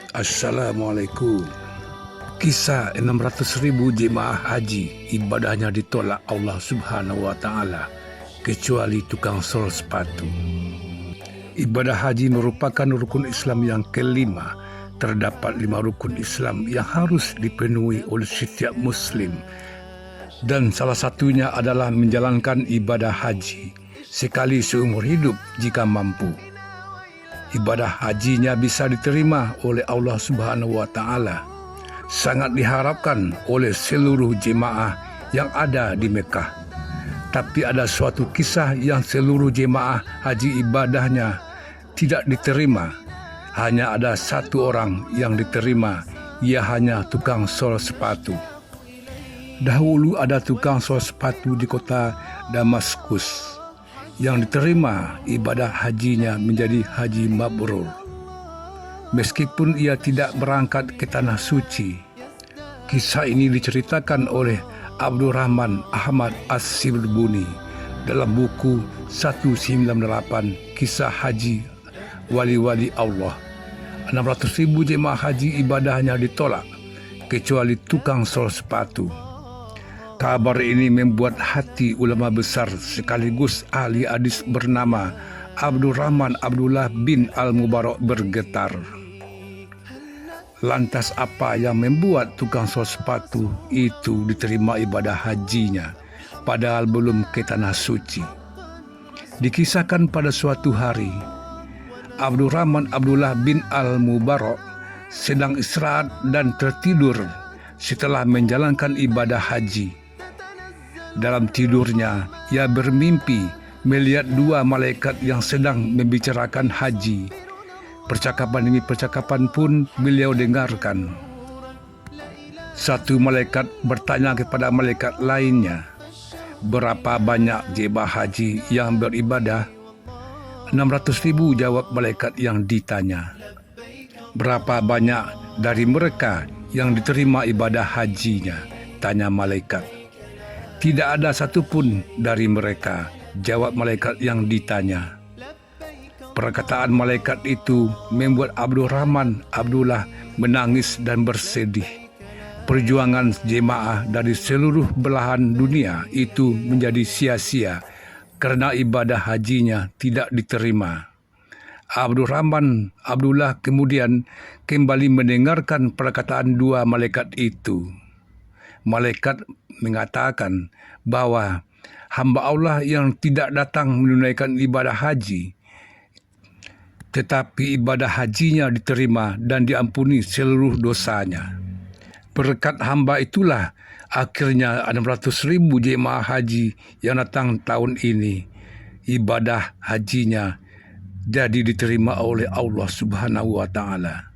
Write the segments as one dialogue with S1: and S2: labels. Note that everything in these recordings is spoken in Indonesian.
S1: Assalamualaikum. Kisah 600.000 jemaah haji ibadahnya ditolak Allah Subhanahu wa Ta'ala kecuali tukang sol sepatu. Ibadah haji merupakan rukun Islam yang kelima. Terdapat 5 rukun Islam yang harus dipenuhi oleh setiap Muslim, dan salah satunya adalah menjalankan ibadah haji sekali seumur hidup jika mampu. Ibadah hajinya bisa diterima oleh Allah Subhanahu wa Ta'ala. Sangat diharapkan oleh seluruh jemaah yang ada di Mekah. Tapi ada suatu kisah yang seluruh jemaah haji ibadahnya tidak diterima. Hanya ada satu orang yang diterima, ia hanya tukang sol sepatu. Dahulu ada tukang sol sepatu di kota Damaskus yang diterima ibadah hajinya menjadi haji mabrur. Meskipun ia tidak berangkat ke tanah suci. Kisah ini diceritakan oleh Abdurrahman Ahmad As-Sirbuni dalam buku 198 Kisah Haji Wali-Wali Allah. 600.000 jemaah haji ibadahnya ditolak kecuali tukang sol sepatu. Kabar ini membuat hati ulama besar sekaligus ahli hadis bernama Abdurrahman Abdullah bin Al-Mubarak bergetar. Lantas apa yang membuat tukang sol sepatu itu diterima ibadah hajinya padahal belum ke tanah suci? Dikisahkan pada suatu hari, Abdurrahman Abdullah bin Al-Mubarak sedang istirahat dan tertidur setelah menjalankan ibadah haji. Dalam tidurnya, ia bermimpi melihat 2 malaikat yang sedang membicarakan haji. Percakapan demi percakapan pun beliau dengarkan. Satu malaikat bertanya kepada malaikat lainnya, "Berapa banyak jemaah haji yang beribadah?" 600.000, jawab malaikat yang ditanya. "Berapa banyak dari mereka yang diterima ibadah hajinya?" tanya malaikat. "Tidak ada satupun dari mereka," jawab malaikat yang ditanya. Perkataan malaikat itu membuat Abdurrahman Abdullah menangis dan bersedih. Perjuangan jemaah dari seluruh belahan dunia itu menjadi sia-sia karena ibadah hajinya tidak diterima. Abdurrahman Abdullah kemudian kembali mendengarkan perkataan 2 malaikat itu. Malaikat mengatakan bahwa hamba Allah yang tidak datang menunaikan ibadah haji, tetapi ibadah hajinya diterima dan diampuni seluruh dosanya. Berkat hamba itulah akhirnya 600.000 jemaah haji yang datang tahun ini, ibadah hajinya jadi diterima oleh Allah Subhanahu wa Ta'ala.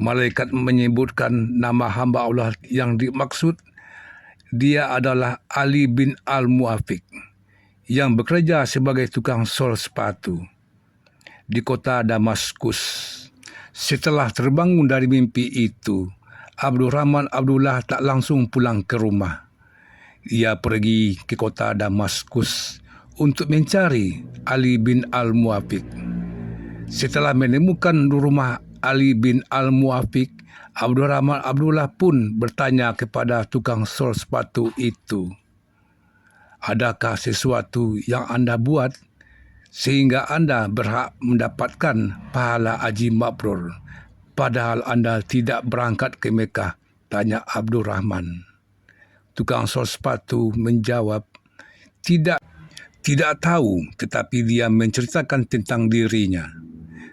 S1: Malaikat menyebutkan nama hamba Allah yang dimaksud. Dia adalah Ali bin Al-Muafiq yang bekerja sebagai tukang sol sepatu di kota Damaskus. Setelah terbangun dari mimpi itu, Abdurrahman Abdullah tak langsung pulang ke rumah. Ia pergi ke kota Damaskus untuk mencari Ali bin Al-Muafiq. Setelah menemukan rumah Ali bin Al-Muafiq, Abdurrahman Abdullah pun bertanya kepada tukang sol sepatu itu, "Adakah sesuatu yang Anda buat sehingga Anda berhak mendapatkan pahala haji mabrur, padahal Anda tidak berangkat ke Mekah?" tanya Abdurrahman. Tukang sol sepatu menjawab, Tidak tahu, tetapi dia menceritakan tentang dirinya.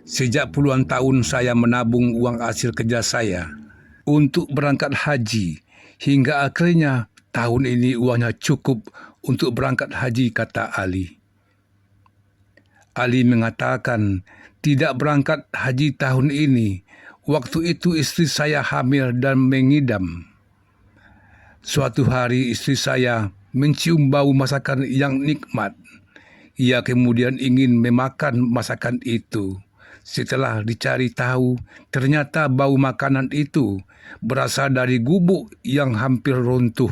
S1: "Sejak puluhan tahun saya menabung uang hasil kerja saya untuk berangkat haji, hingga akhirnya tahun ini uangnya cukup untuk berangkat haji," kata Ali. Ali mengatakan, "Tidak berangkat haji tahun ini. Waktu itu istri saya hamil dan mengidam. Suatu hari istri saya mencium bau masakan yang nikmat. Ia kemudian ingin memakan masakan itu. Setelah dicari tahu, ternyata bau makanan itu berasal dari gubuk yang hampir runtuh.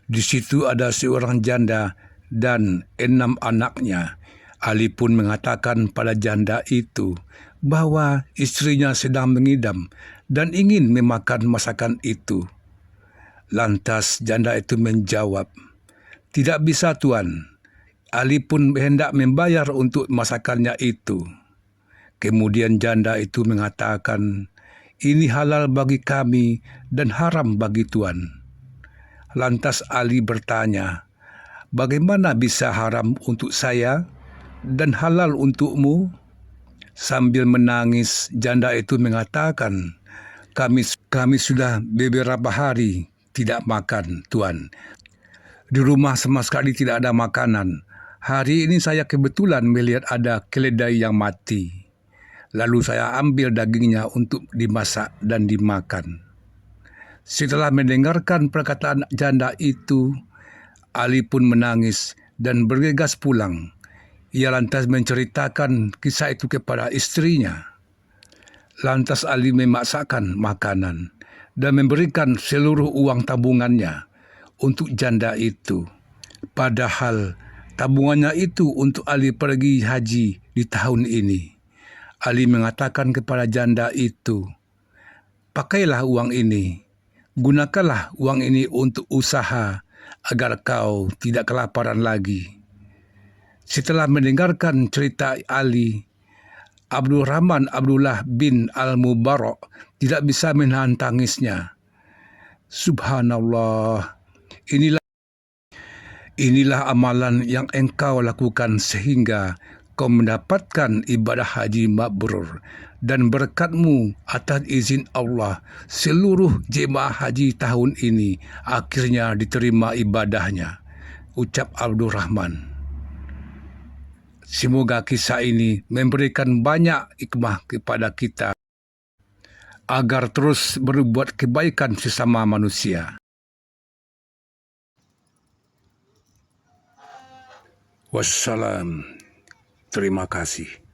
S1: Di situ ada seorang janda dan 6 anaknya. Ali pun mengatakan pada janda itu bahwa istrinya sedang mengidam dan ingin memakan masakan itu. Lantas janda itu menjawab, "Tidak bisa, Tuan. Ali pun hendak membayar untuk masakannya itu." Kemudian janda itu mengatakan, "Ini halal bagi kami dan haram bagi Tuan." Lantas Ali bertanya, "Bagaimana bisa haram untuk saya dan halal untukmu?" Sambil menangis, janda itu mengatakan, Kami sudah beberapa hari tidak makan, Tuan. Di rumah sama sekali tidak ada makanan. Hari ini saya kebetulan melihat ada keledai yang mati. Lalu saya ambil dagingnya untuk dimasak dan dimakan." Setelah mendengarkan perkataan janda itu, Ali pun menangis dan bergegas pulang. Ia lantas menceritakan kisah itu kepada istrinya. Lantas Ali memasakkan makanan dan memberikan seluruh uang tabungannya untuk janda itu. Padahal tabungannya itu untuk Ali pergi haji di tahun ini. Ali mengatakan kepada janda itu, "Pakailah uang ini, gunakanlah uang ini untuk usaha agar kau tidak kelaparan lagi." Setelah mendengarkan cerita Ali, Abdurrahman Abdullah bin Al-Mubarak tidak bisa menahan tangisnya. "Subhanallah, inilah amalan yang engkau lakukan sehingga kau mendapatkan ibadah haji mabrur, dan berkatmu atas izin Allah seluruh jemaah haji tahun ini akhirnya diterima ibadahnya," ucap Abdurrahman. Semoga kisah ini memberikan banyak hikmah kepada kita agar terus berbuat kebaikan sesama manusia. Wassalam. Terima kasih.